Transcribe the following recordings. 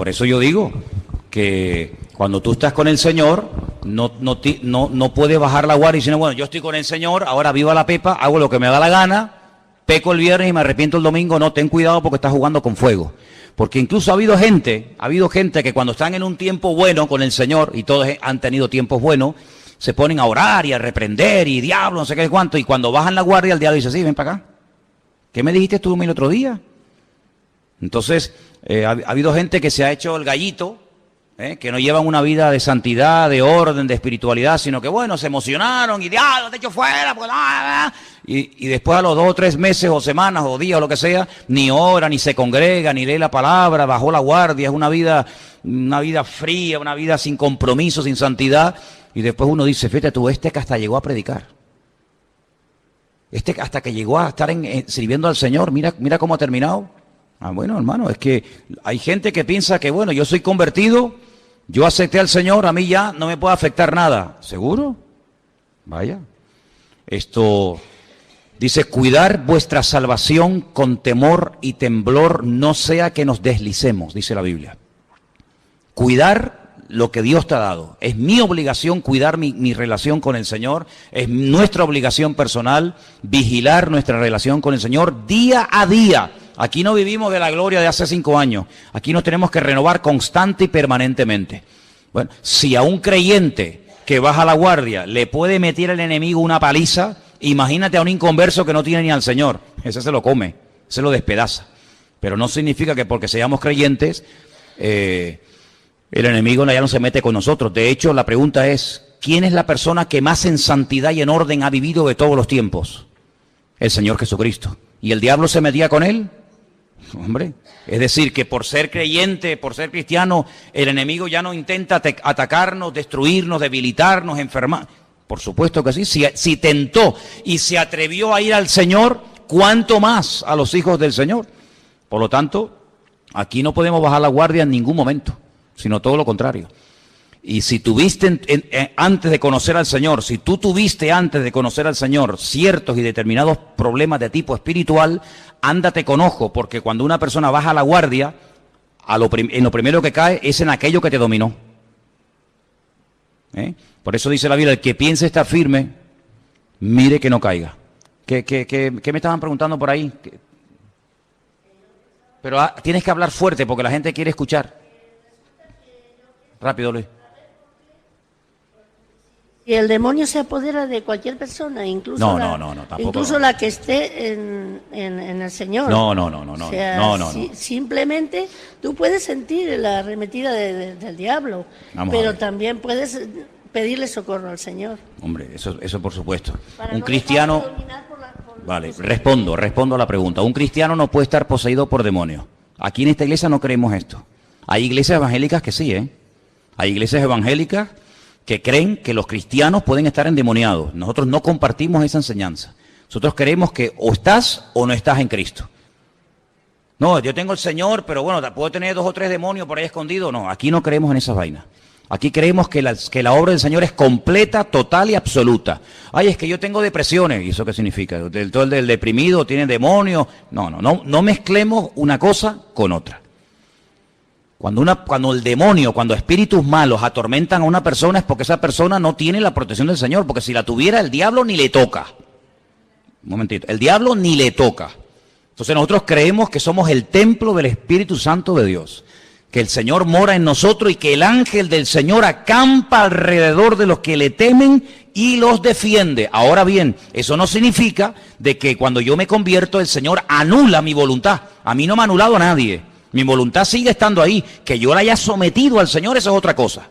por eso yo digo que cuando tú estás con el Señor, no puedes bajar la guardia y decir, bueno, yo estoy con el Señor, ahora viva la pepa, hago lo que me da la gana, peco el viernes y me arrepiento el domingo. No, ten cuidado porque estás jugando con fuego. Porque incluso ha habido gente que cuando están en un tiempo bueno con el Señor, y todos han tenido tiempos buenos, se ponen a orar y a reprender y diablo, no sé qué cuánto, y cuando bajan la guardia el diablo dice, sí, ven para acá. ¿Qué me dijiste tú el otro día? Entonces, ha habido gente que se ha hecho el gallito, que no llevan una vida de santidad, de orden, de espiritualidad, sino que bueno, se emocionaron y diablo, te echo fuera, pues, y después a los 2 o 3 meses o semanas o días o lo que sea, ni ora, ni se congrega, ni lee la palabra, bajó la guardia, es una vida fría, una vida sin compromiso, sin santidad, y después uno dice, fíjate tú, que hasta llegó a predicar, hasta que llegó a estar sirviendo al Señor, mira cómo ha terminado. Bueno, hermano, es que hay gente que piensa que, bueno, yo soy convertido, yo acepté al Señor, a mí ya no me puede afectar nada. ¿Seguro? Vaya. Esto dice, cuidar vuestra salvación con temor y temblor, no sea que nos deslicemos, dice la Biblia. Cuidar lo que Dios te ha dado. Es mi obligación cuidar mi relación con el Señor, es nuestra obligación personal vigilar nuestra relación con el Señor día a día. Aquí no vivimos de la gloria de hace 5 años. Aquí nos tenemos que renovar constante y permanentemente. Bueno, si a un creyente que baja la guardia le puede meter el enemigo una paliza, imagínate a un inconverso que no tiene ni al Señor. Ese se lo come, se lo despedaza. Pero no significa que porque seamos creyentes, el enemigo ya no se mete con nosotros. De hecho, la pregunta es, ¿quién es la persona que más en santidad y en orden ha vivido de todos los tiempos? El Señor Jesucristo. ¿Y el diablo se metía con él? Hombre, es decir, que por ser creyente, por ser cristiano, el enemigo ya no intenta atacarnos, destruirnos, debilitarnos, enfermar. Por supuesto que sí, si tentó y se atrevió a ir al Señor, ¿cuánto más a los hijos del Señor? Por lo tanto, aquí no podemos bajar la guardia en ningún momento, sino todo lo contrario. Y si tuviste antes de conocer al Señor, si tú tuviste antes de conocer al Señor ciertos y determinados problemas de tipo espiritual, ándate con ojo, porque cuando una persona baja la guardia, en lo primero que cae es en aquello que te dominó. Por eso dice la Biblia, el que piense estar firme, mire que no caiga. ¿Qué me estaban preguntando por ahí? Pero tienes que hablar fuerte porque la gente quiere escuchar. Rápido, Luis. Y el demonio se apodera de cualquier persona, incluso tampoco. Incluso la que esté en el Señor. No. O sea, simplemente tú puedes sentir la arremetida del diablo, pero también puedes pedirle socorro al Señor. Hombre, eso por supuesto. Para un no cristiano. Vale, respondo a la pregunta. Un cristiano no puede estar poseído por demonios. Aquí en esta iglesia no creemos esto. Hay iglesias evangélicas que sí, Hay iglesias evangélicas que creen que los cristianos pueden estar endemoniados. Nosotros no compartimos esa enseñanza. Nosotros creemos que o estás o no estás en Cristo. No, yo tengo el Señor, pero bueno, puedo tener 2 o 3 demonios por ahí escondidos. No, aquí no creemos en esas vainas. Aquí creemos que la obra del Señor es completa, total y absoluta. Ay, es que yo tengo depresiones. ¿Y eso qué significa? Todo el del deprimido tiene demonios. No mezclemos una cosa con otra. Cuando el demonio, cuando espíritus malos atormentan a una persona es porque esa persona no tiene la protección del Señor, porque si la tuviera el diablo ni le toca. Un momentito, el diablo ni le toca. Entonces nosotros creemos que somos el templo del Espíritu Santo de Dios, que el Señor mora en nosotros y que el ángel del Señor acampa alrededor de los que le temen y los defiende. Ahora bien, eso no significa de que cuando yo me convierto el Señor anula mi voluntad. A mí no me ha anulado a nadie. Mi voluntad sigue estando ahí. Que yo la haya sometido al Señor, eso es otra cosa.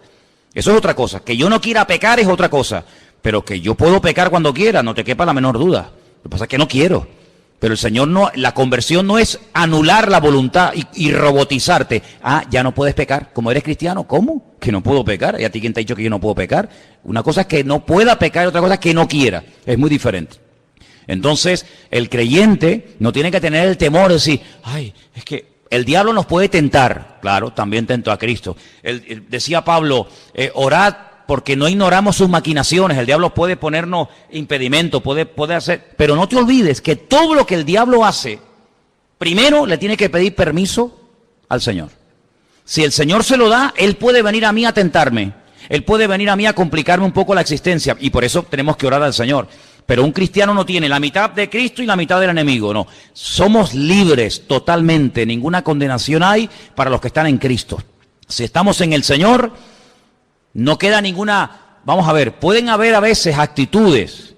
Eso es otra cosa. Que yo no quiera pecar es otra cosa. Pero que yo puedo pecar cuando quiera, no te quepa la menor duda. Lo que pasa es que no quiero. Pero el Señor no, la conversión no es anular la voluntad y robotizarte. Ya no puedes pecar. Como eres cristiano, ¿cómo? Que no puedo pecar. ¿Y a ti quién te ha dicho que yo no puedo pecar? Una cosa es que no pueda pecar y otra cosa es que no quiera. Es muy diferente. Entonces, el creyente no tiene que tener el temor de decir, ay, es que el diablo nos puede tentar. Claro, también tentó a Cristo. Decía Pablo, orad porque no ignoramos sus maquinaciones. El diablo puede ponernos impedimento, puede hacer. Pero no te olvides que todo lo que el diablo hace, primero le tiene que pedir permiso al Señor. Si el Señor se lo da, Él puede venir a mí a tentarme. Él puede venir a mí a complicarme un poco la existencia. Y por eso tenemos que orar al Señor. Pero un cristiano no tiene la mitad de Cristo y la mitad del enemigo. No, somos libres totalmente. Ninguna condenación hay para los que están en Cristo. Si estamos en el Señor, no queda ninguna... Vamos a ver, pueden haber a veces actitudes,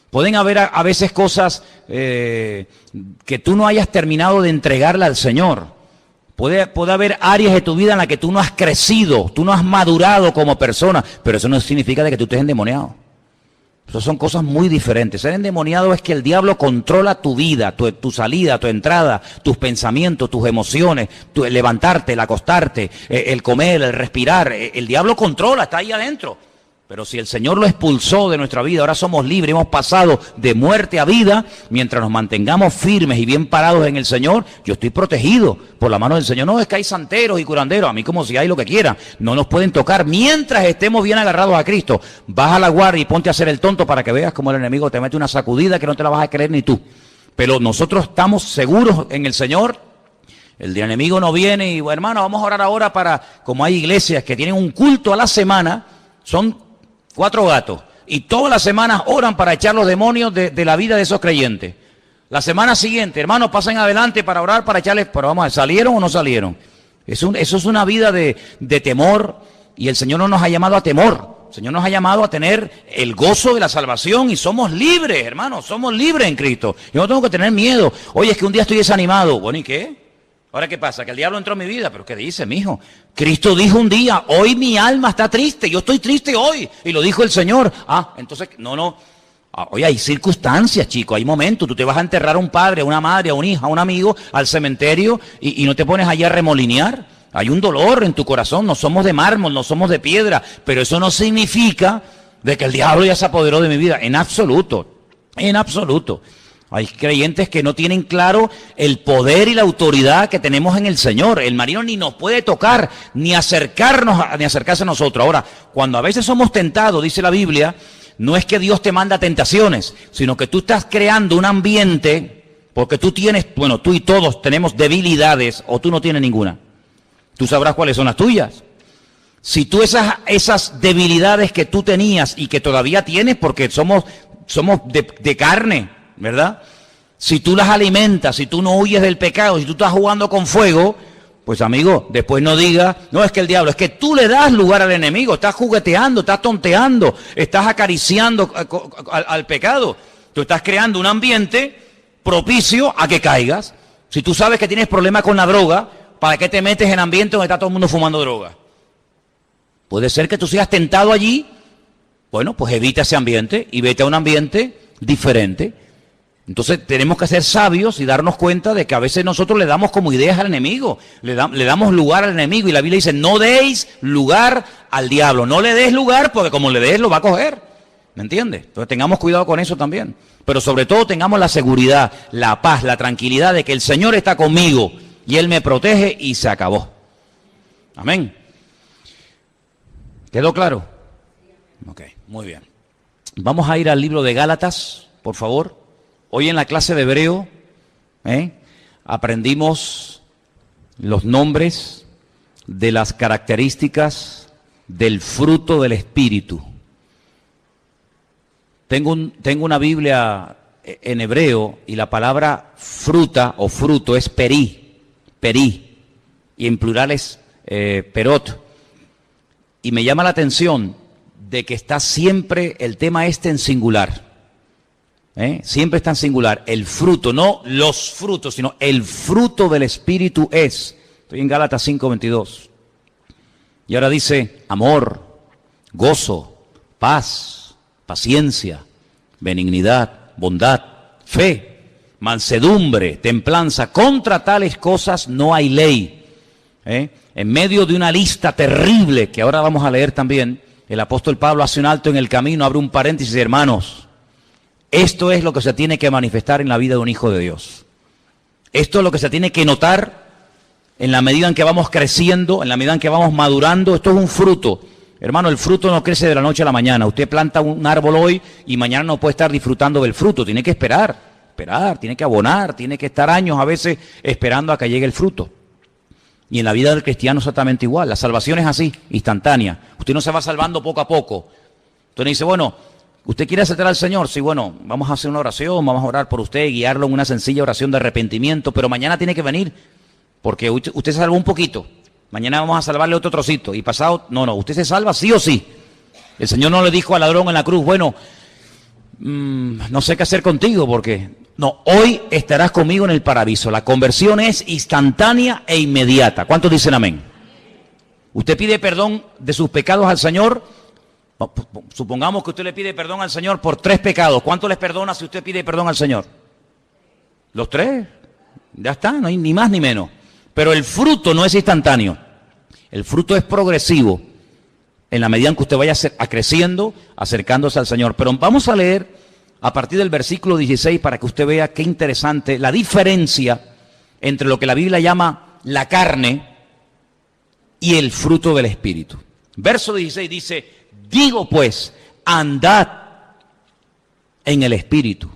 pueden haber a veces cosas que tú no hayas terminado de entregarle al Señor. Puede haber áreas de tu vida en las que tú no has crecido, tú no has madurado como persona, pero eso no significa de que tú estés endemoniado. Eso son cosas muy diferentes. Ser endemoniado es que el diablo controla tu vida, tu salida, tu entrada, tus pensamientos, tus emociones, el levantarte, el acostarte, el comer, el respirar. El diablo controla, está ahí adentro. Pero si el Señor lo expulsó de nuestra vida, ahora somos libres, hemos pasado de muerte a vida, mientras nos mantengamos firmes y bien parados en el Señor, yo estoy protegido por la mano del Señor. No es que hay santeros y curanderos, a mí como si hay lo que quieran, no nos pueden tocar mientras estemos bien agarrados a Cristo. Baja la guardia y ponte a hacer el tonto para que veas cómo el enemigo te mete una sacudida que no te la vas a creer ni tú. Pero nosotros estamos seguros en el Señor. El enemigo no viene y, bueno, hermano, vamos a orar ahora para, como hay iglesias que tienen un culto a la semana, son 4 gatos, y todas las semanas oran para echar los demonios de la vida de esos creyentes. La semana siguiente, hermanos, pasen adelante para orar, para echarles, pero vamos a ver, ¿salieron o no salieron? Eso es una vida de temor, y el Señor no nos ha llamado a temor. El Señor nos ha llamado a tener el gozo de la salvación, y somos libres, hermanos, somos libres en Cristo. Yo no tengo que tener miedo. Oye, es que un día estoy desanimado. Bueno, ¿y qué? ¿Ahora qué pasa? ¿Que el diablo entró en mi vida? ¿Pero qué dice, mijo? Cristo dijo un día, hoy mi alma está triste, yo estoy triste hoy. Y lo dijo el Señor. Entonces, no. Oye, hay circunstancias, chicos, hay momentos. Tú te vas a enterrar a un padre, a una madre, a una hija, a un amigo, al cementerio, y no te pones allá a remolinear. Hay un dolor en tu corazón, no somos de mármol, no somos de piedra, pero eso no significa de que el diablo ya se apoderó de mi vida, en absoluto, en absoluto. Hay creyentes que no tienen claro el poder y la autoridad que tenemos en el Señor. El maligno ni nos puede tocar, ni acercarse a nosotros. Ahora, cuando a veces somos tentados, dice la Biblia, no es que Dios te manda tentaciones, sino que tú estás creando un ambiente, porque tú y todos tenemos debilidades, o tú no tienes ninguna. Tú sabrás cuáles son las tuyas. Si tú esas debilidades que tú tenías y que todavía tienes, porque somos de carne, ¿verdad? Si tú las alimentas, si tú no huyes del pecado, si tú estás jugando con fuego, pues amigo, después no digas, no es que el diablo, es que tú le das lugar al enemigo, estás jugueteando, estás tonteando, estás acariciando al pecado. Tú estás creando un ambiente propicio a que caigas. Si tú sabes que tienes problemas con la droga, ¿para qué te metes en ambiente donde está todo el mundo fumando droga? Puede ser que tú seas tentado allí. Bueno, pues evita ese ambiente y vete a un ambiente diferente. Entonces tenemos que ser sabios y darnos cuenta de que a veces nosotros le damos como ideas al enemigo, le damos lugar al enemigo, y la Biblia dice, no deis lugar al diablo, no le des lugar porque como le des lo va a coger, ¿me entiendes? Entonces tengamos cuidado con eso también, pero sobre todo tengamos la seguridad, la paz, la tranquilidad de que el Señor está conmigo y Él me protege y se acabó. Amén. ¿Quedó claro? Ok, muy bien. Vamos a ir al libro de Gálatas, por favor. Hoy en la clase de hebreo aprendimos los nombres de las características del fruto del Espíritu. Tengo una Biblia en hebreo y la palabra fruta o fruto es peri, y en plural es perot. Y me llama la atención de que está siempre el tema en singular. Siempre está en singular. El fruto, no los frutos, sino el fruto del Espíritu es. Estoy en Gálatas 5:22. Y ahora dice amor, gozo, paz, paciencia, benignidad, bondad, fe, mansedumbre, templanza. Contra tales cosas no hay ley. En medio de una lista terrible que ahora vamos a leer también, el apóstol Pablo hace un alto en el camino, abre un paréntesis, hermanos. Esto es lo que se tiene que manifestar en la vida de un hijo de Dios. Esto es lo que se tiene que notar en la medida en que vamos creciendo, en la medida en que vamos madurando. Esto es un fruto. Hermano, el fruto no crece de la noche a la mañana. Usted planta un árbol hoy y mañana no puede estar disfrutando del fruto. Tiene que esperar, tiene que abonar, tiene que estar años a veces esperando a que llegue el fruto. Y en la vida del cristiano exactamente igual. La salvación es así, instantánea. Usted no se va salvando poco a poco. Entonces dice, bueno, ¿usted quiere aceptar al Señor? Sí, bueno, vamos a hacer una oración, vamos a orar por usted, guiarlo en una sencilla oración de arrepentimiento, pero mañana tiene que venir, porque usted se salvó un poquito. Mañana vamos a salvarle otro trocito. Y pasado, no, usted se salva sí o sí. El Señor no le dijo al ladrón en la cruz, bueno, no sé qué hacer contigo, porque no, hoy estarás conmigo en el paraíso. La conversión es instantánea e inmediata. ¿Cuántos dicen amén? Usted pide perdón de sus pecados al Señor. Supongamos que usted le pide perdón al Señor por 3 pecados. ¿Cuánto les perdona si usted pide perdón al Señor? ¿Los 3? Ya está, no hay ni más ni menos. Pero el fruto no es instantáneo. El fruto es progresivo, en la medida en que usted vaya creciendo, acercándose al Señor. Pero vamos a leer a partir del versículo 16 para que usted vea qué interesante la diferencia entre lo que la Biblia llama la carne y el fruto del Espíritu. Verso 16 dice, digo pues, andad en el Espíritu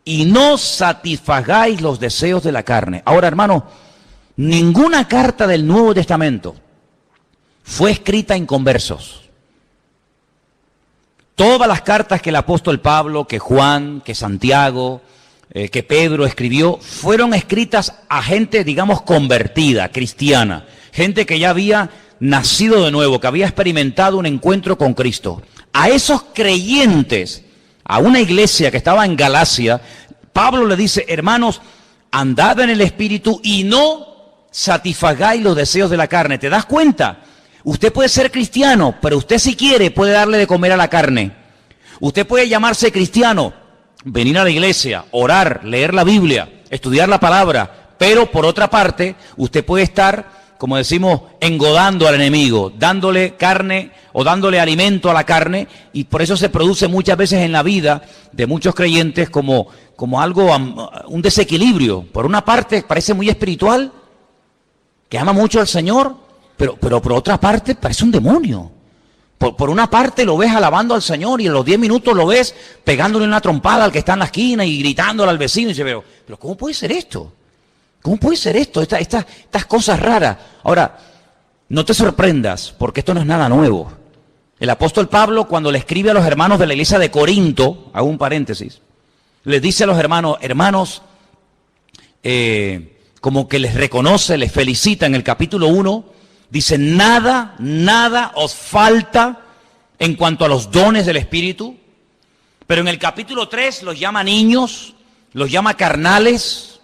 y no satisfagáis los deseos de la carne. Ahora, hermano, ninguna carta del Nuevo Testamento fue escrita en conversos. Todas las cartas que el apóstol Pablo, que Juan, que Santiago, que Pedro escribió, fueron escritas a gente, digamos, convertida, cristiana. Gente que ya había nacido de nuevo, que había experimentado un encuentro con Cristo. A esos creyentes, a una iglesia que estaba en Galacia, Pablo le dice, hermanos, andad en el Espíritu y no satisfagáis los deseos de la carne. ¿Te das cuenta? Usted puede ser cristiano, pero usted si quiere puede darle de comer a la carne. Usted puede llamarse cristiano, venir a la iglesia, orar, leer la Biblia, estudiar la palabra, pero por otra parte, usted puede estar, como decimos, engodando al enemigo, dándole carne o dándole alimento a la carne, y por eso se produce muchas veces en la vida de muchos creyentes como algo, un desequilibrio. Por una parte parece muy espiritual, que ama mucho al Señor, pero por otra parte parece un demonio. Por una parte lo ves alabando al Señor y en los 10 minutos lo ves pegándole una trompada al que está en la esquina y gritándole al vecino. Y dice, pero ¿cómo puede ser esto? ¿Cómo puede ser esto? Estas cosas raras. Ahora, no te sorprendas, porque esto no es nada nuevo. El apóstol Pablo, cuando le escribe a los hermanos de la iglesia de Corinto, hago un paréntesis, les dice a los hermanos, como que les reconoce, les felicita en el capítulo 1, dice, nada os falta en cuanto a los dones del Espíritu, pero en el capítulo 3 los llama niños, los llama carnales,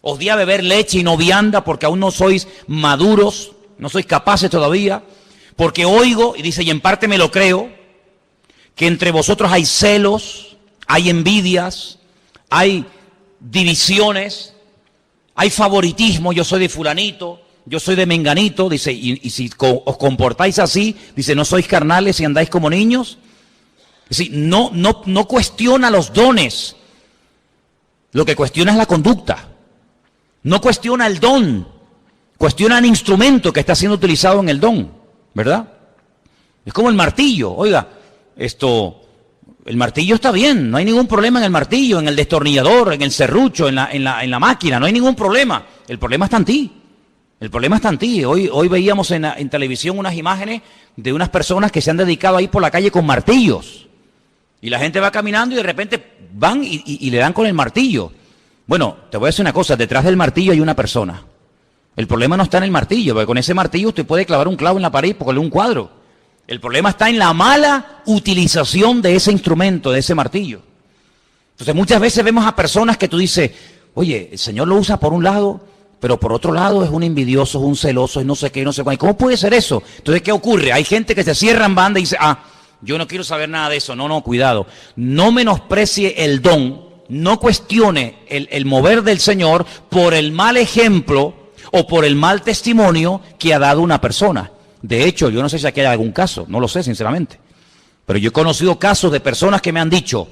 os di a beber leche y no vianda porque aún no sois maduros, no sois capaces todavía, porque oigo, y dice, y en parte me lo creo, que entre vosotros hay celos, hay envidias, hay divisiones, hay favoritismo, yo soy de fulanito, yo soy de menganito, dice, y si os comportáis así, dice, no sois carnales y andáis como niños. Es decir, no cuestiona los dones, lo que cuestiona es la conducta. No cuestiona el don, cuestiona el instrumento que está siendo utilizado en el don, ¿verdad? Es como el martillo, oiga, el martillo está bien, no hay ningún problema en el martillo, en el destornillador, en el serrucho, en la máquina, no hay ningún problema. El problema está en ti. El problema está en ti. Hoy veíamos en televisión unas imágenes de unas personas que se han dedicado a ir por la calle con martillos. Y la gente va caminando y de repente van y le dan con el martillo. Bueno, te voy a decir una cosa, detrás del martillo hay una persona. El problema no está en el martillo, porque con ese martillo usted puede clavar un clavo en la pared y ponerle un cuadro. El problema está en la mala utilización de ese instrumento, de ese martillo. Entonces muchas veces vemos a personas que tú dices, oye, el Señor lo usa por un lado, pero por otro lado es un envidioso, es un celoso, es no sé qué, no sé cuál. ¿Cómo puede ser eso? Entonces, ¿qué ocurre? Hay gente que se cierra en banda y dice, yo no quiero saber nada de eso. No, cuidado. No menosprecie el don, no cuestione el mover del Señor por el mal ejemplo o por el mal testimonio que ha dado una persona. De hecho, yo no sé si aquí hay algún caso, no lo sé sinceramente, pero yo he conocido casos de personas que me han dicho,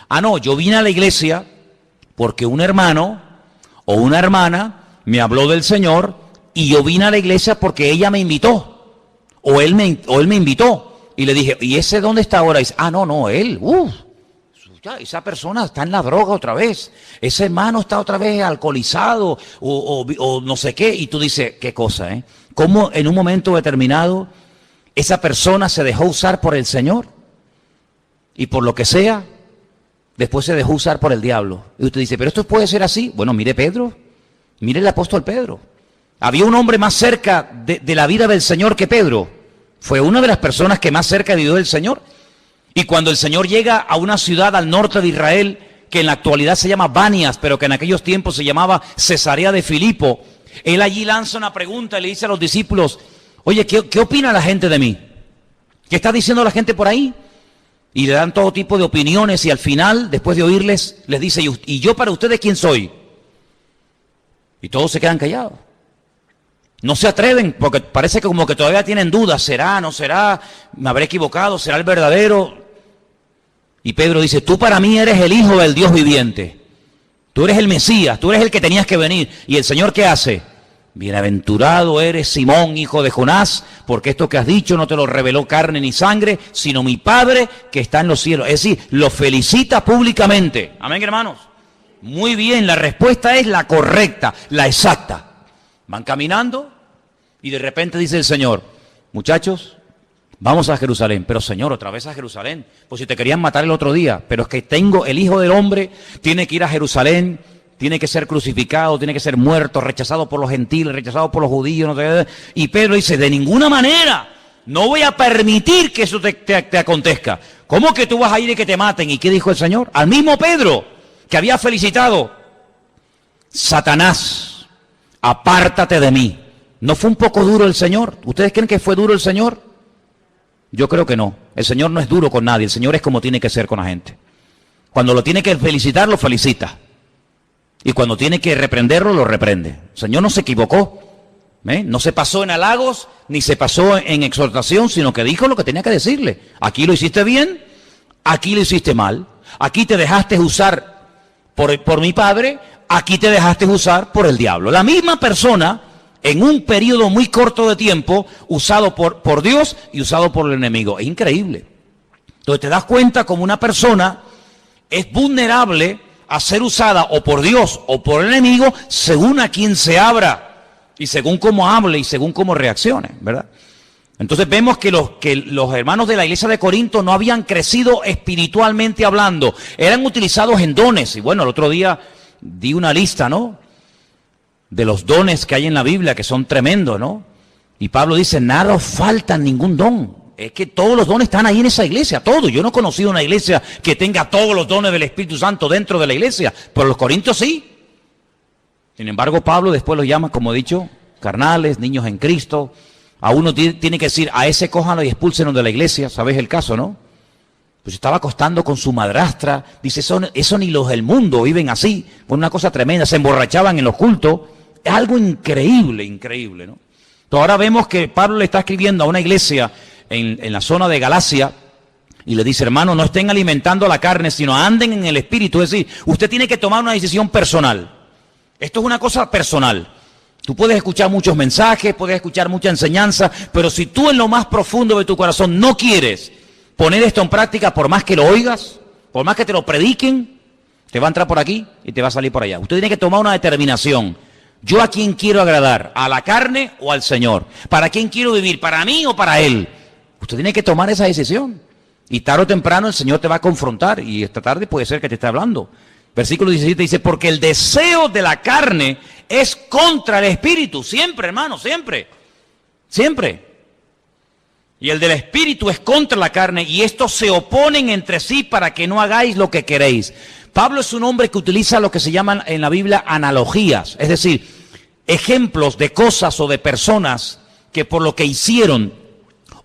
no, yo vine a la iglesia porque un hermano o una hermana me habló del Señor y yo vine a la iglesia porque ella me invitó o él me invitó y le dije, ¿y ese dónde está ahora? Y dice, no, él, ya, esa persona está en la droga otra vez, ese hermano está otra vez alcoholizado o no sé qué, y tú dices, qué cosa, cómo en un momento determinado esa persona se dejó usar por el Señor y por lo que sea, después se dejó usar por el diablo. Y usted dice, ¿pero esto puede ser así? Bueno, mire Pedro, mire el apóstol Pedro. Había un hombre más cerca de la vida del Señor que Pedro. Fue una de las personas que más cerca vivió del Señor. Y cuando el Señor llega a una ciudad al norte de Israel, que en la actualidad se llama Banias, pero que en aquellos tiempos se llamaba Cesarea de Filipo, él allí lanza una pregunta y le dice a los discípulos, oye, ¿qué opina la gente de mí? ¿Qué está diciendo la gente por ahí? Y le dan todo tipo de opiniones y al final, después de oírles, les dice, ¿y yo para ustedes quién soy? Y todos se quedan callados. No se atreven porque parece que como que todavía tienen dudas, ¿será, no será? ¿Me habré equivocado? ¿Será el verdadero? Y Pedro dice, tú para mí eres el Hijo del Dios viviente. Tú eres el Mesías, tú eres el que tenías que venir. ¿Y el Señor qué hace? Bienaventurado eres Simón, hijo de Jonás, porque esto que has dicho no te lo reveló carne ni sangre, sino mi Padre que está en los cielos. Es decir, lo felicita públicamente. Amén, hermanos. Muy bien, la respuesta es la correcta, la exacta. Van caminando y de repente dice el Señor, muchachos, vamos a Jerusalén. Pero Señor, otra vez a Jerusalén. Pues si te querían matar el otro día, pero es que el Hijo del Hombre tiene que ir a Jerusalén, tiene que ser crucificado, tiene que ser muerto, rechazado por los gentiles, rechazado por los judíos. No sé. Y Pedro dice, de ninguna manera, no voy a permitir que eso te acontezca. ¿Cómo que tú vas a ir y que te maten? ¿Y qué dijo el Señor? Al mismo Pedro, que había felicitado, Satanás, apártate de mí. ¿No fue un poco duro el Señor? ¿Ustedes creen que fue duro el Señor? Yo creo que no. El Señor no es duro con nadie. El Señor es como tiene que ser con la gente. Cuando lo tiene que felicitar, lo felicita. Y cuando tiene que reprenderlo, lo reprende. El Señor no se equivocó. No se pasó en halagos, ni se pasó en exhortación, sino que dijo lo que tenía que decirle. Aquí lo hiciste bien, aquí lo hiciste mal. Aquí te dejaste usar por mi Padre, aquí te dejaste usar por el diablo. La misma persona, en un periodo muy corto de tiempo, usado por Dios y usado por el enemigo. Es increíble. Entonces te das cuenta como una persona es vulnerable a ser usada o por Dios o por el enemigo según a quien se abra y según cómo hable y según cómo reaccione, ¿verdad? Entonces vemos que los hermanos de la iglesia de Corinto no habían crecido espiritualmente hablando, eran utilizados en dones. Y bueno, el otro día di una lista, ¿no?, de los dones que hay en la Biblia, que son tremendos, ¿no? Y Pablo dice, nada os falta ningún don. Es que todos los dones están ahí en esa iglesia, todos. Yo no he conocido una iglesia que tenga todos los dones del Espíritu Santo dentro de la iglesia, pero los corintios sí. Sin embargo, Pablo después los llama, como he dicho, carnales, niños en Cristo. A uno tiene que decir, a ese cójanlo y expúlsenos de la iglesia. ¿Sabes el caso, no? Pues estaba acostando con su madrastra. Dice, eso ni los del mundo viven así. Fue una cosa tremenda, se emborrachaban en los cultos. Es algo increíble, increíble, ¿no? Entonces ahora vemos que Pablo le está escribiendo a una iglesia en la zona de Galacia y le dice, hermano, no estén alimentando la carne, sino anden en el Espíritu. Es decir, usted tiene que tomar una decisión personal. Esto es una cosa personal. Tú puedes escuchar muchos mensajes, puedes escuchar mucha enseñanza, pero si tú en lo más profundo de tu corazón no quieres poner esto en práctica, por más que lo oigas, por más que te lo prediquen, te va a entrar por aquí y te va a salir por allá. Usted tiene que tomar una determinación. ¿Yo a quién quiero agradar? ¿A la carne o al Señor? ¿Para quién quiero vivir? ¿Para mí o para Él? Usted tiene que tomar esa decisión. Y tarde o temprano el Señor te va a confrontar. Y esta tarde puede ser que te esté hablando. Versículo 17 dice, porque el deseo de la carne es contra el Espíritu. Siempre, hermano, siempre. Siempre. Y el del Espíritu es contra la carne. Y estos se oponen entre sí para que no hagáis lo que queréis. Pablo es un hombre que utiliza lo que se llaman en la Biblia analogías, es decir, ejemplos de cosas o de personas que por lo que hicieron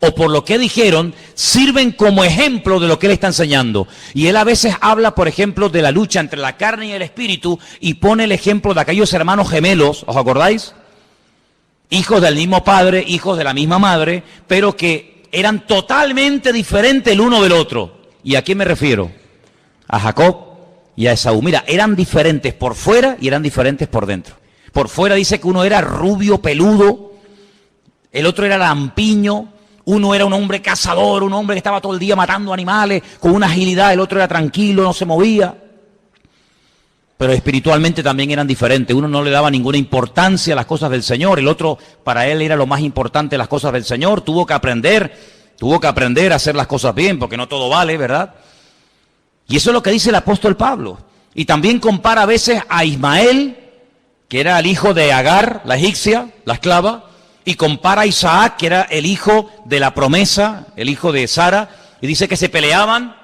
o por lo que dijeron sirven como ejemplo de lo que él está enseñando. Y él a veces habla, por ejemplo, de la lucha entre la carne y el espíritu y pone el ejemplo de aquellos hermanos gemelos, ¿os acordáis? Hijos del mismo padre, hijos de la misma madre, pero que eran totalmente diferentes el uno del otro. ¿Y a quién me refiero? A Jacob y a Esaú. Mira, eran diferentes por fuera y eran diferentes por dentro. Por fuera dice que uno era rubio, peludo, el otro era lampiño, uno era un hombre cazador, un hombre que estaba todo el día matando animales con una agilidad, el otro era tranquilo, no se movía. pero espiritualmente también eran diferentes. Uno no le daba ninguna importancia a las cosas del Señor, el otro para él era lo más importante las cosas del Señor. Tuvo que aprender a hacer las cosas bien, porque no todo vale, ¿verdad? Y eso es lo que dice el apóstol Pablo. Y también compara a veces a Ismael, que era el hijo de Agar, la egipcia, la esclava, y compara a Isaac, que era el hijo de la promesa, el hijo de Sara, y dice que se peleaban.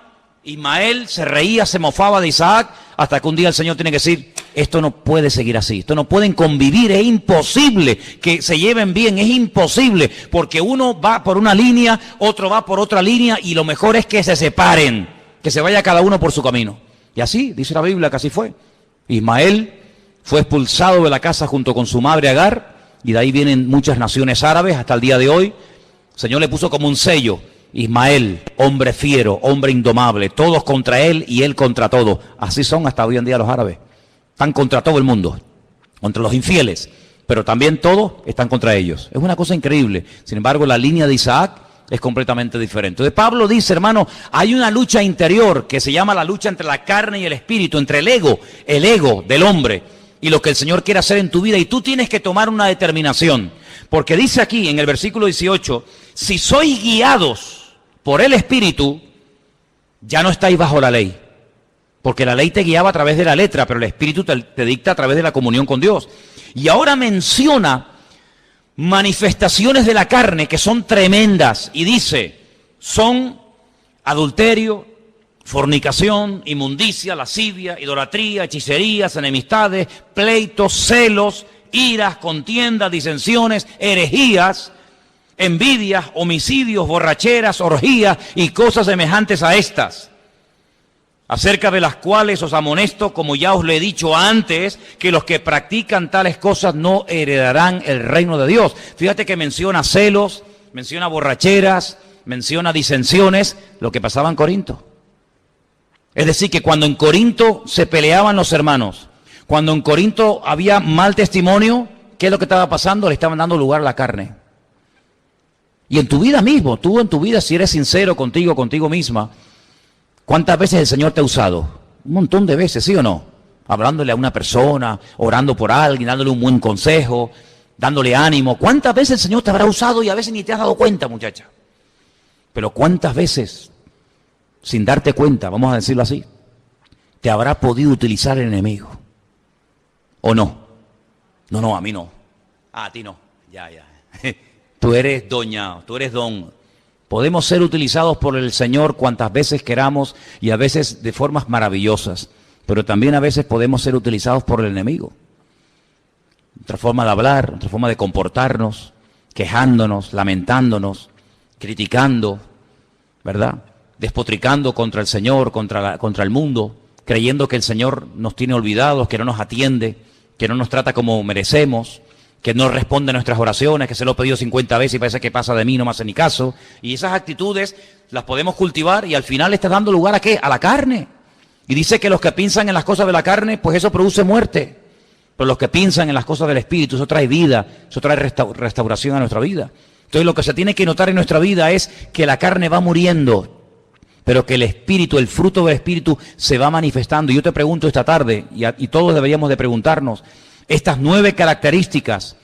Ismael se reía, se mofaba de Isaac, hasta que un día el Señor tiene que decir, esto no puede seguir así, esto no pueden convivir, es imposible que se lleven bien, es imposible, porque uno va por una línea, otro va por otra línea, y lo mejor es que se separen, que se vaya cada uno por su camino. Y así, dice la Biblia, que así fue. Ismael fue expulsado de la casa junto con su madre Agar, y de ahí vienen muchas naciones árabes hasta el día de hoy. El Señor le puso como un sello, Ismael, hombre fiero, hombre indomable, todos contra él y él contra todos. Así son hasta hoy en día los árabes. Están contra todo el mundo, contra los infieles, pero también todos están contra ellos. Es una cosa increíble. Sin embargo, la línea de Isaac es completamente diferente. Entonces Pablo dice, hermano, hay una lucha interior que se llama la lucha entre la carne y el espíritu, entre el ego del hombre y lo que el Señor quiere hacer en tu vida, y tú tienes que tomar una determinación, porque dice aquí en el versículo 18, si sois guiados por el Espíritu, ya no estáis bajo la ley, porque la ley te guiaba a través de la letra, pero el Espíritu te dicta a través de la comunión con Dios. Y ahora menciona manifestaciones de la carne que son tremendas, y dice, son adulterio, fornicación, inmundicia, lascivia, idolatría, hechicerías, enemistades, pleitos, celos, iras, contiendas, disensiones, herejías, envidias, homicidios, borracheras, orgías y cosas semejantes a estas, acerca de las cuales os amonesto, como ya os lo he dicho antes, que los que practican tales cosas no heredarán el reino de Dios. Fíjate que menciona celos, menciona borracheras, menciona disensiones, lo que pasaba en Corinto. Es decir, que cuando en Corinto se peleaban los hermanos, cuando en Corinto había mal testimonio, ¿qué es lo que estaba pasando? Le estaban dando lugar a la carne. Y en tu vida mismo, tú en tu vida, si eres sincero contigo misma, ¿cuántas veces el Señor te ha usado? Un montón de veces, ¿sí o no? Hablándole a una persona, orando por alguien, dándole un buen consejo, dándole ánimo. ¿Cuántas veces el Señor te habrá usado y a veces ni te has dado cuenta, muchacha? Pero ¿cuántas veces, sin darte cuenta, vamos a decirlo así, te habrá podido utilizar el enemigo? ¿O no? No, a mí no. A ti no. Ya. Tú eres doña, tú eres don. Podemos ser utilizados por el Señor cuantas veces queramos y a veces de formas maravillosas, pero también a veces podemos ser utilizados por el enemigo. Otra forma de hablar, otra forma de comportarnos, quejándonos, lamentándonos, criticando, ¿verdad? Despotricando contra el Señor, contra el mundo, creyendo que el Señor nos tiene olvidados, que no nos atiende, que no nos trata como merecemos, que no responde a nuestras oraciones, que se lo he pedido 50 veces y parece que pasa de mí, no me hace ni caso. Y esas actitudes las podemos cultivar y al final está dando lugar ¿a qué? A la carne. Y dice que los que piensan en las cosas de la carne, pues eso produce muerte. Pero los que piensan en las cosas del Espíritu, eso trae vida, eso trae restauración a nuestra vida. Entonces lo que se tiene que notar en nuestra vida es que la carne va muriendo, pero que el Espíritu, el fruto del Espíritu se va manifestando. Y yo te pregunto esta tarde, y todos deberíamos de preguntarnos, ¿estas 9 características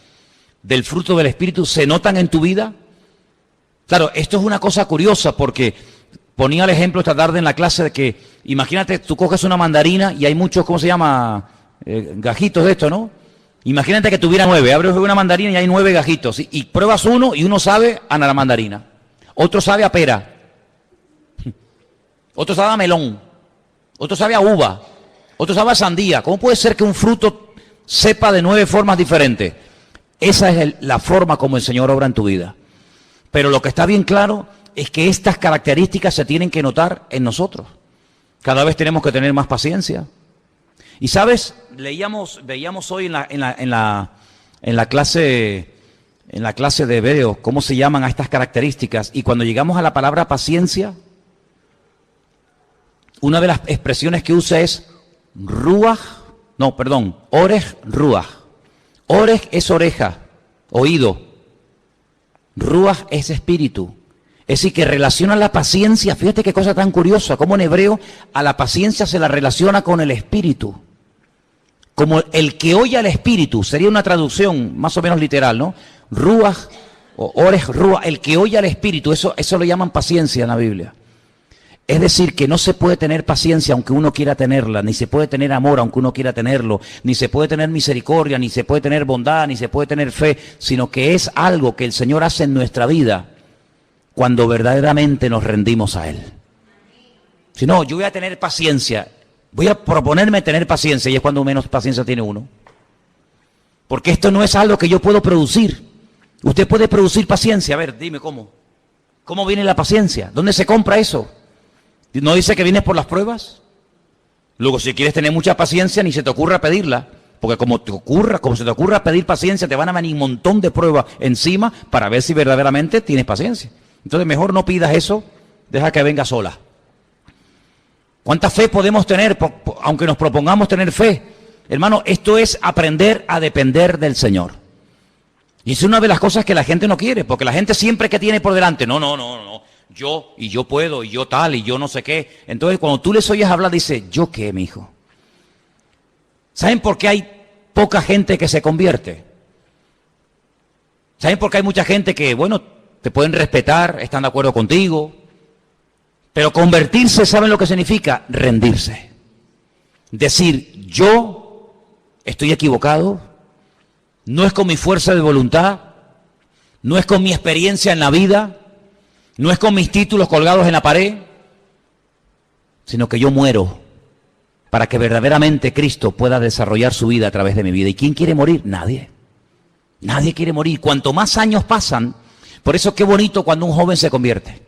del fruto del Espíritu se notan en tu vida? Claro, esto es una cosa curiosa porque ponía el ejemplo esta tarde en la clase de que, imagínate, tú coges una mandarina y hay muchos, ¿cómo se llama? Gajitos de esto, ¿no? Imagínate que tuviera 9, abres una mandarina y hay 9 gajitos, y pruebas uno y uno sabe a la mandarina, otro sabe a pera, otro sabe a melón, otro sabe a uva, otro sabe a sandía. ¿Cómo puede ser que un fruto sepa de 9 formas diferentes? Esa es la forma como el Señor obra en tu vida. Pero lo que está bien claro es que estas características se tienen que notar en nosotros. Cada vez tenemos que tener más paciencia. Y sabes, veíamos hoy en la clase de Hebreo cómo se llaman a estas características, y cuando llegamos a la palabra paciencia, una de las expresiones que usa es Orej Ruach. Orej es oreja, oído. Ruach es espíritu. Es decir, que relaciona la paciencia, fíjate qué cosa tan curiosa, como en hebreo a la paciencia se la relaciona con el espíritu. como el que oye al Espíritu, sería una traducción más o menos literal, ¿no? Ruach o Ores Ruach, el que oye al Espíritu, eso lo llaman paciencia en la Biblia. Es decir, que no se puede tener paciencia aunque uno quiera tenerla, ni se puede tener amor aunque uno quiera tenerlo, ni se puede tener misericordia, ni se puede tener bondad, ni se puede tener fe, sino que es algo que el Señor hace en nuestra vida cuando verdaderamente nos rendimos a Él. Si no, yo voy a tener paciencia, voy a proponerme tener paciencia, y es cuando menos paciencia tiene uno. Porque esto no es algo que yo puedo producir. Usted puede producir paciencia. A ver, dime cómo. ¿Cómo viene la paciencia? ¿Dónde se compra eso? ¿No dice que viene por las pruebas? Luego, si quieres tener mucha paciencia, ni se te ocurra pedirla. Porque como se te ocurra pedir paciencia, te van a venir un montón de pruebas encima para ver si verdaderamente tienes paciencia. Entonces, mejor no pidas eso, deja que venga sola. ¿Cuánta fe podemos tener, aunque nos propongamos tener fe? Hermano, esto es aprender a depender del Señor. Y es una de las cosas que la gente no quiere, porque la gente siempre que tiene por delante, no. Yo puedo, y yo tal, y yo no sé qué. Entonces, cuando tú les oyes hablar, dice, ¿yo qué, mi hijo? ¿Saben por qué hay poca gente que se convierte? ¿Saben por qué hay mucha gente que, bueno, te pueden respetar, están de acuerdo contigo? Pero convertirse, ¿saben lo que significa? Rendirse. Decir, yo estoy equivocado, no es con mi fuerza de voluntad, no es con mi experiencia en la vida, no es con mis títulos colgados en la pared, sino que yo muero para que verdaderamente Cristo pueda desarrollar su vida a través de mi vida. ¿Y quién quiere morir? Nadie. Nadie quiere morir. Cuanto más años pasan, por eso qué bonito cuando un joven se convierte.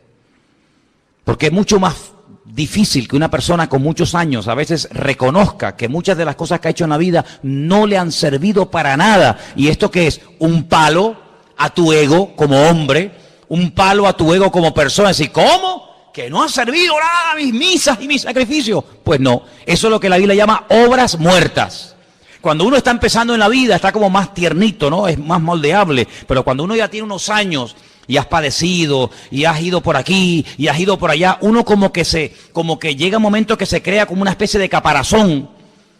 Porque es mucho más difícil que una persona con muchos años a veces reconozca que muchas de las cosas que ha hecho en la vida no le han servido para nada. ¿Y esto qué es? Un palo a tu ego como hombre, un palo a tu ego como persona. Decir, ¿cómo? ¿Que no ha servido nada a mis misas y mis sacrificios? Pues no, eso es lo que la Biblia llama obras muertas. Cuando uno está empezando en la vida está como más tiernito, ¿no? Es más moldeable, pero cuando uno ya tiene unos años y has padecido, y has ido por aquí, y has ido por allá, uno como que llega un momento que se crea como una especie de caparazón,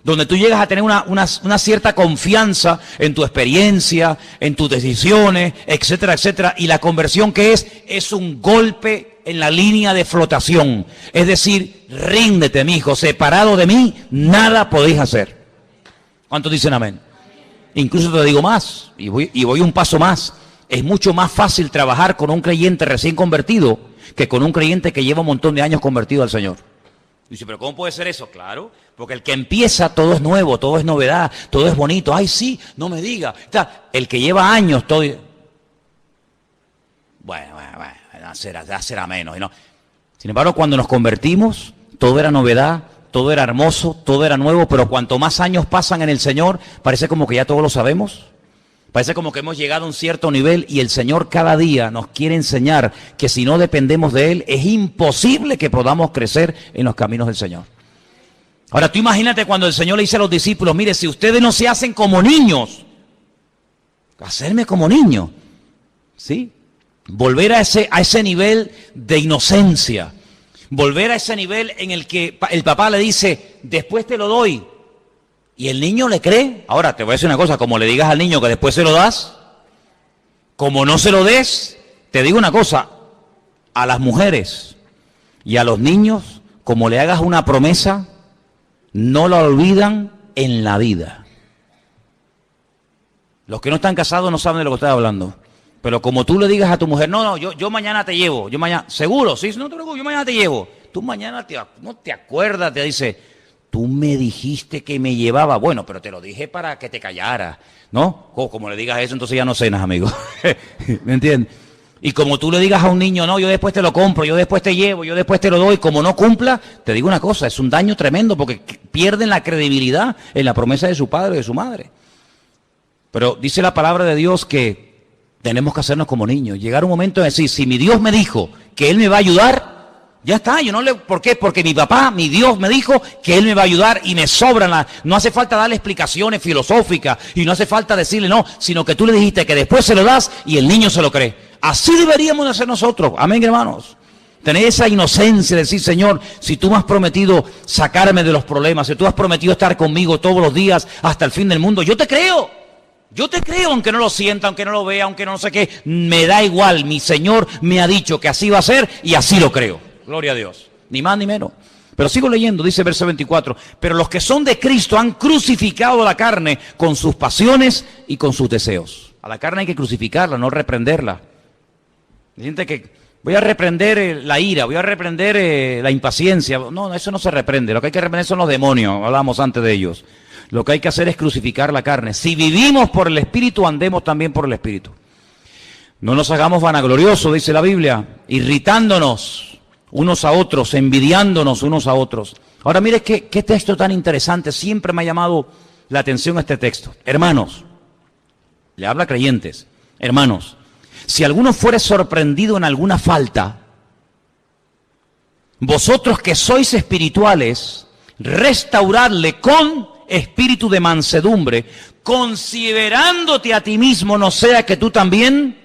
donde tú llegas a tener una cierta confianza en tu experiencia, en tus decisiones, etcétera, etcétera, y la conversión que es un golpe en la línea de flotación, es decir, ríndete, mi hijo, separado de mí, nada podéis hacer. ¿Cuántos dicen amén? Incluso te digo más, y voy un paso más. Es mucho más fácil trabajar con un creyente recién convertido que con un creyente que lleva un montón de años convertido al Señor. Dice, ¿pero cómo puede ser eso? Claro, porque el que empieza todo es nuevo, todo es novedad, todo es bonito. Ay, sí, no me diga. El que lleva años, todo... Bueno, ya será menos. ¿No? Sin embargo, cuando nos convertimos, todo era novedad, todo era hermoso, todo era nuevo, pero cuanto más años pasan en el Señor, parece como que ya todo lo sabemos. Parece como que hemos llegado a un cierto nivel y el Señor cada día nos quiere enseñar que si no dependemos de Él, es imposible que podamos crecer en los caminos del Señor. Ahora tú imagínate cuando el Señor le dice a los discípulos, mire, si ustedes no se hacen como niños, hacerme como niño, ¿sí? Volver a ese nivel de inocencia, volver a ese nivel en el que el papá le dice, después te lo doy. Y el niño le cree. Ahora, te voy a decir una cosa, como le digas al niño que después se lo das, como no se lo des, te digo una cosa, a las mujeres y a los niños, como le hagas una promesa, no la olvidan en la vida. Los que no están casados no saben de lo que estoy hablando. Pero como tú le digas a tu mujer, no, yo mañana te llevo, yo mañana, seguro, sí, no te preocupes, yo mañana te llevo. Tú mañana no te acuerdas, te dice... Tú me dijiste que me llevaba, bueno, pero te lo dije para que te callaras, ¿no? Como le digas eso, entonces ya no cenas, amigo. ¿Me entiendes? Y como tú le digas a un niño, no, yo después te lo compro, yo después te llevo, yo después te lo doy, como no cumpla, te digo una cosa, es un daño tremendo porque pierden la credibilidad en la promesa de su padre o de su madre. Pero dice la palabra de Dios que tenemos que hacernos como niños, llegar un momento de decir, si mi Dios me dijo que Él me va a ayudar, ya está, ¿por qué? Porque mi papá, mi Dios me dijo que Él me va a ayudar y me sobran no hace falta darle explicaciones filosóficas y no hace falta decirle no, sino que tú le dijiste que después se lo das y el niño se lo cree. Así deberíamos de hacer nosotros, amén, hermanos. Tener esa inocencia de decir, Señor, si tú me has prometido sacarme de los problemas, si tú has prometido estar conmigo todos los días hasta el fin del mundo, yo te creo. Yo te creo, aunque no lo sienta, aunque no lo vea, aunque no sé qué, me da igual. Mi Señor me ha dicho que así va a ser y así lo creo. Gloria a Dios. Ni más ni menos. Pero sigo leyendo, dice verso 24. Pero los que son de Cristo han crucificado la carne con sus pasiones y con sus deseos. A la carne hay que crucificarla, no reprenderla. Siente que voy a reprender la ira, voy a reprender la impaciencia. No, eso no se reprende. Lo que hay que reprender son los demonios. Hablábamos antes de ellos. Lo que hay que hacer es crucificar la carne. Si vivimos por el Espíritu, andemos también por el Espíritu. No nos hagamos vanagloriosos, dice la Biblia, irritándonos unos a otros, envidiándonos unos a otros. Ahora mire qué texto tan interesante. Siempre me ha llamado la atención este texto. Hermanos, le habla a creyentes. Hermanos, si alguno fuere sorprendido en alguna falta, vosotros que sois espirituales, restauradle con espíritu de mansedumbre, considerándote a ti mismo, no sea que tú también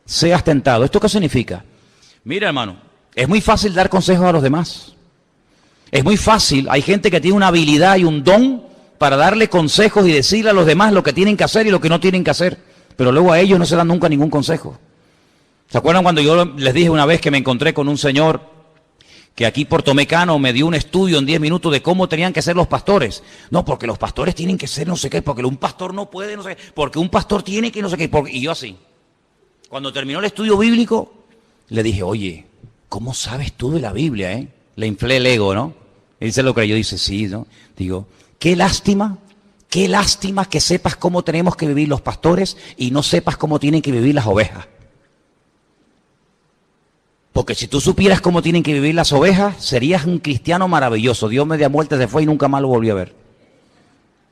seas tentado. ¿Esto qué significa? Mira, hermano, es muy fácil dar consejos a los demás. Es muy fácil, hay gente que tiene una habilidad y un don para darle consejos y decirle a los demás lo que tienen que hacer y lo que no tienen que hacer, pero luego a ellos no se dan nunca ningún consejo. ¿Se acuerdan cuando yo les dije una vez que me encontré con un señor que aquí por Tomecano me dio un estudio en 10 minutos de cómo tenían que ser los pastores? No, porque los pastores tienen que ser no sé qué, porque un pastor no puede no sé qué, porque un pastor tiene que no sé qué, y yo así. Cuando terminó el estudio bíblico, le dije, oye, ¿cómo sabes tú de la Biblia, Le inflé el ego, ¿no? Él se lo creyó, dice, sí, ¿no? Digo, qué lástima que sepas cómo tenemos que vivir los pastores y no sepas cómo tienen que vivir las ovejas. Porque si tú supieras cómo tienen que vivir las ovejas, serías un cristiano maravilloso. Dios media muerte se fue y nunca más lo volvió a ver.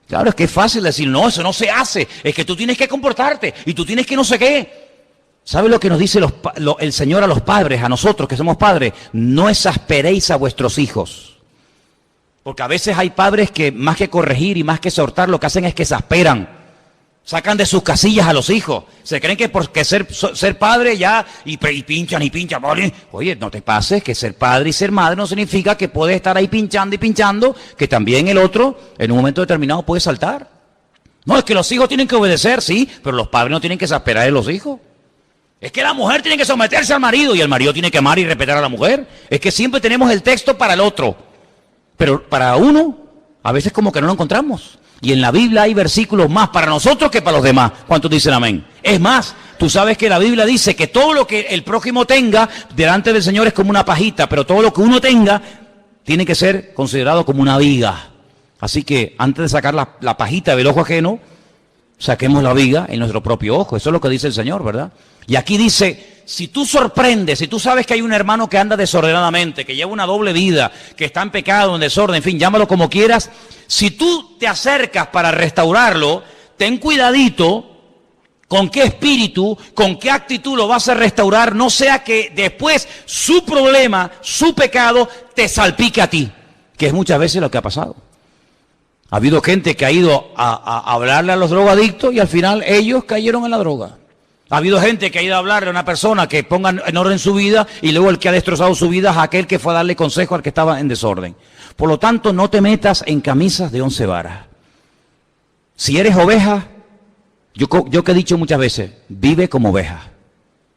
Claro, es que es fácil decir, no, eso no se hace. Es que tú tienes que comportarte y tú tienes que no sé qué. ¿Sabe lo que nos dice el Señor a los padres, a nosotros que somos padres? No exasperéis a vuestros hijos. Porque a veces hay padres que más que corregir y más que exhortar, lo que hacen es que exasperan. Sacan de sus casillas a los hijos. Se creen que porque ser padre ya, y pinchan y pinchan. Oye, no te pases, que ser padre y ser madre no significa que puedes estar ahí pinchando y pinchando, que también el otro en un momento determinado puede saltar. No, es que los hijos tienen que obedecer, sí, pero los padres no tienen que exasperar a los hijos. Es que la mujer tiene que someterse al marido y el marido tiene que amar y respetar a la mujer. Es que siempre tenemos el texto para el otro, pero para uno a veces como que no lo encontramos. Y en la Biblia hay versículos más para nosotros que para los demás. ¿Cuántos dicen amén? Es más, tú sabes que la Biblia dice que todo lo que el prójimo tenga delante del Señor es como una pajita, pero todo lo que uno tenga tiene que ser considerado como una viga. Así que antes de sacar la pajita del ojo ajeno, saquemos la viga en nuestro propio ojo. Eso es lo que dice el Señor, ¿verdad? Y aquí dice, si tú sorprendes, si tú sabes que hay un hermano que anda desordenadamente, que lleva una doble vida, que está en pecado, en desorden, en fin, llámalo como quieras, si tú te acercas para restaurarlo, ten cuidadito con qué espíritu, con qué actitud lo vas a restaurar, no sea que después su problema, su pecado, te salpique a ti, que es muchas veces lo que ha pasado. Ha habido gente que ha ido a hablarle a los drogadictos y al final ellos cayeron en la droga. Ha habido gente que ha ido a hablarle a una persona que ponga en orden su vida y luego el que ha destrozado su vida es aquel que fue a darle consejo al que estaba en desorden. Por lo tanto, no te metas en camisas de 11 varas. Si eres oveja, yo que he dicho muchas veces, vive como oveja.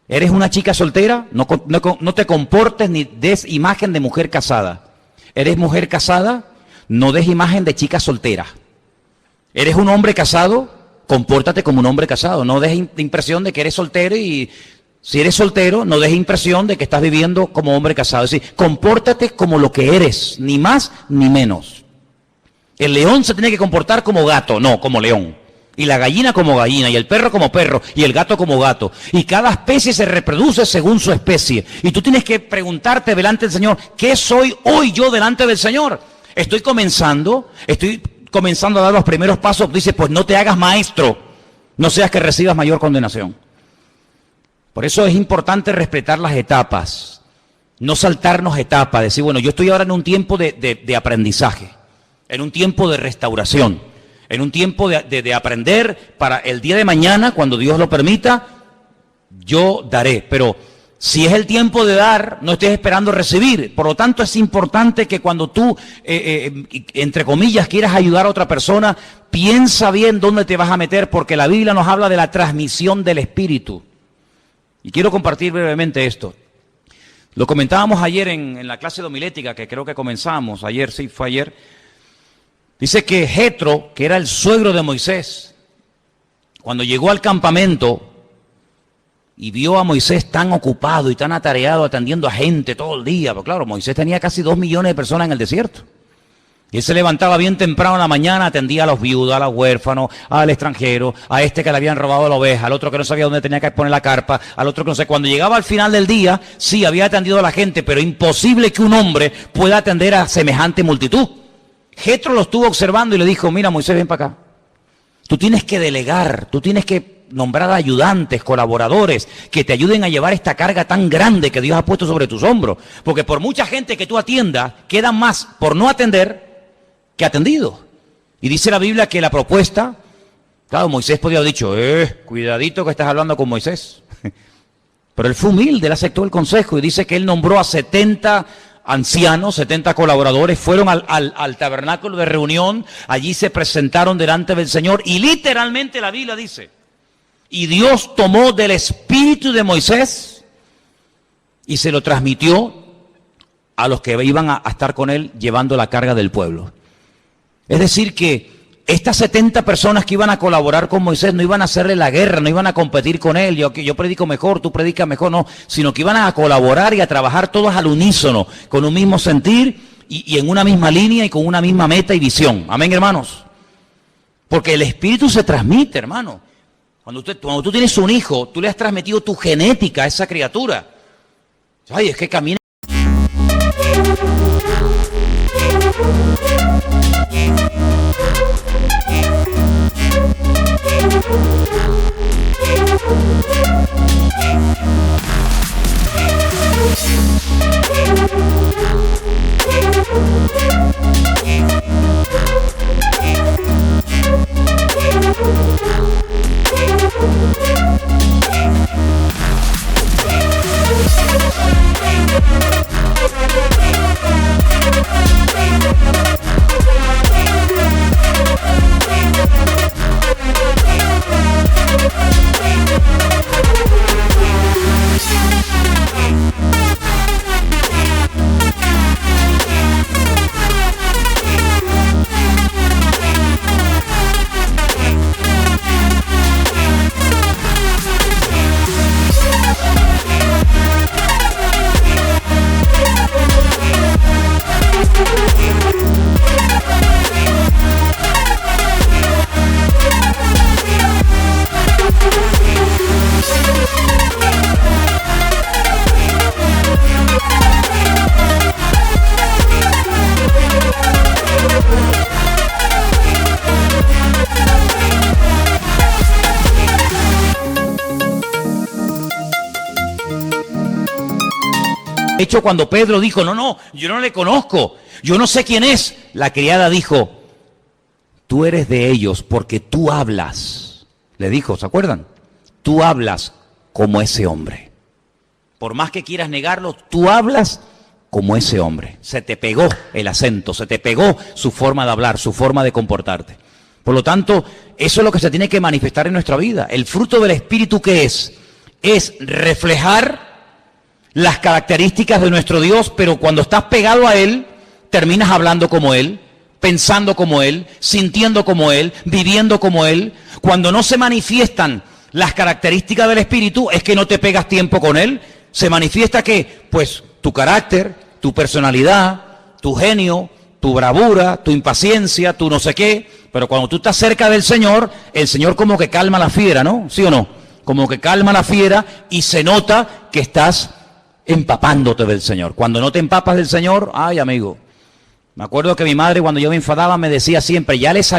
¿Eres una chica soltera? No te comportes ni des imagen de mujer casada. ¿Eres mujer casada? No des imagen de chica soltera. ¿Eres un hombre casado? Compórtate como un hombre casado. No des impresión de que eres soltero y si eres soltero, no des impresión de que estás viviendo como hombre casado. Es decir, compórtate como lo que eres, ni más ni menos. El león se tiene que comportar como gato, no como león. Y la gallina como gallina, y el perro como perro, y el gato como gato. Y cada especie se reproduce según su especie. Y tú tienes que preguntarte delante del Señor, ¿qué soy hoy yo delante del Señor? Estoy comenzando a dar los primeros pasos. Dice, pues no te hagas maestro, no seas que recibas mayor condenación. Por eso es importante respetar las etapas, no saltarnos etapas, decir, bueno, yo estoy ahora en un tiempo de aprendizaje, en un tiempo de restauración, en un tiempo de aprender para el día de mañana, cuando Dios lo permita, yo daré. Pero Si es el tiempo de dar, no estés esperando recibir. Por lo tanto, es importante que cuando tú, entre comillas, quieras ayudar a otra persona, piensa bien dónde te vas a meter, porque la Biblia nos habla de la transmisión del Espíritu. Y quiero compartir brevemente esto. Lo comentábamos ayer en la clase de homilética, que creo que comenzamos, ayer, sí, fue ayer. Dice que Jetro, que era el suegro de Moisés, cuando llegó al campamento y vio a Moisés tan ocupado y tan atareado atendiendo a gente todo el día, porque claro, Moisés tenía casi 2 millones de personas en el desierto. Y él se levantaba bien temprano en la mañana, atendía a los viudos, a los huérfanos, al extranjero, a este que le habían robado la oveja, al otro que no sabía dónde tenía que poner la carpa, al otro que no sé. Cuando llegaba al final del día, sí, había atendido a la gente, pero imposible que un hombre pueda atender a semejante multitud. Jetro lo estuvo observando y le dijo, mira Moisés, ven para acá. Tú tienes que delegar, tú tienes que nombrar ayudantes, colaboradores, que te ayuden a llevar esta carga tan grande que Dios ha puesto sobre tus hombros. Porque por mucha gente que tú atiendas, quedan más por no atender que atendido. Y dice la Biblia que la propuesta, claro, Moisés podría haber dicho, cuidadito que estás hablando con Moisés. Pero él fue humilde, él aceptó el consejo y dice que él nombró a 70 ancianos, 70 colaboradores, fueron al tabernáculo de reunión, allí se presentaron delante del Señor y literalmente la Biblia dice, y Dios tomó del espíritu de Moisés y se lo transmitió a los que iban a estar con él llevando la carga del pueblo. Es decir que estas 70 personas que iban a colaborar con Moisés no iban a hacerle la guerra, no iban a competir con él, yo predico mejor, tú predicas mejor, no, sino que iban a colaborar y a trabajar todos al unísono, con un mismo sentir y en una misma línea y con una misma meta y visión. Amén, hermanos. Porque el espíritu se transmite, hermano. Cuando tú tienes un hijo, tú le has transmitido tu genética a esa criatura. Ay, es que camina. De hecho, cuando Pedro dijo, no, yo no le conozco, yo no sé quién es, la criada dijo, tú eres de ellos porque tú hablas. Le dijo, ¿se acuerdan? Tú hablas como ese hombre. Por más que quieras negarlo, tú hablas como ese hombre. Se te pegó el acento, se te pegó su forma de hablar, su forma de comportarte. Por lo tanto, eso es lo que se tiene que manifestar en nuestra vida. El fruto del Espíritu, ¿qué es? Es reflejar las características de nuestro Dios, pero cuando estás pegado a Él, terminas hablando como Él, pensando como Él, sintiendo como Él, viviendo como Él. Cuando no se manifiestan las características del Espíritu, es que no te pegas tiempo con Él. Se manifiesta que, pues, tu carácter, tu personalidad, tu genio, tu bravura, tu impaciencia, tu no sé qué. Pero cuando tú estás cerca del Señor, el Señor como que calma la fiera, ¿no? ¿Sí o no? Como que calma la fiera y se nota que estás empapándote del Señor. Cuando no te empapas del Señor, ay amigo, me acuerdo que mi madre cuando yo me enfadaba me decía siempre, ya le salió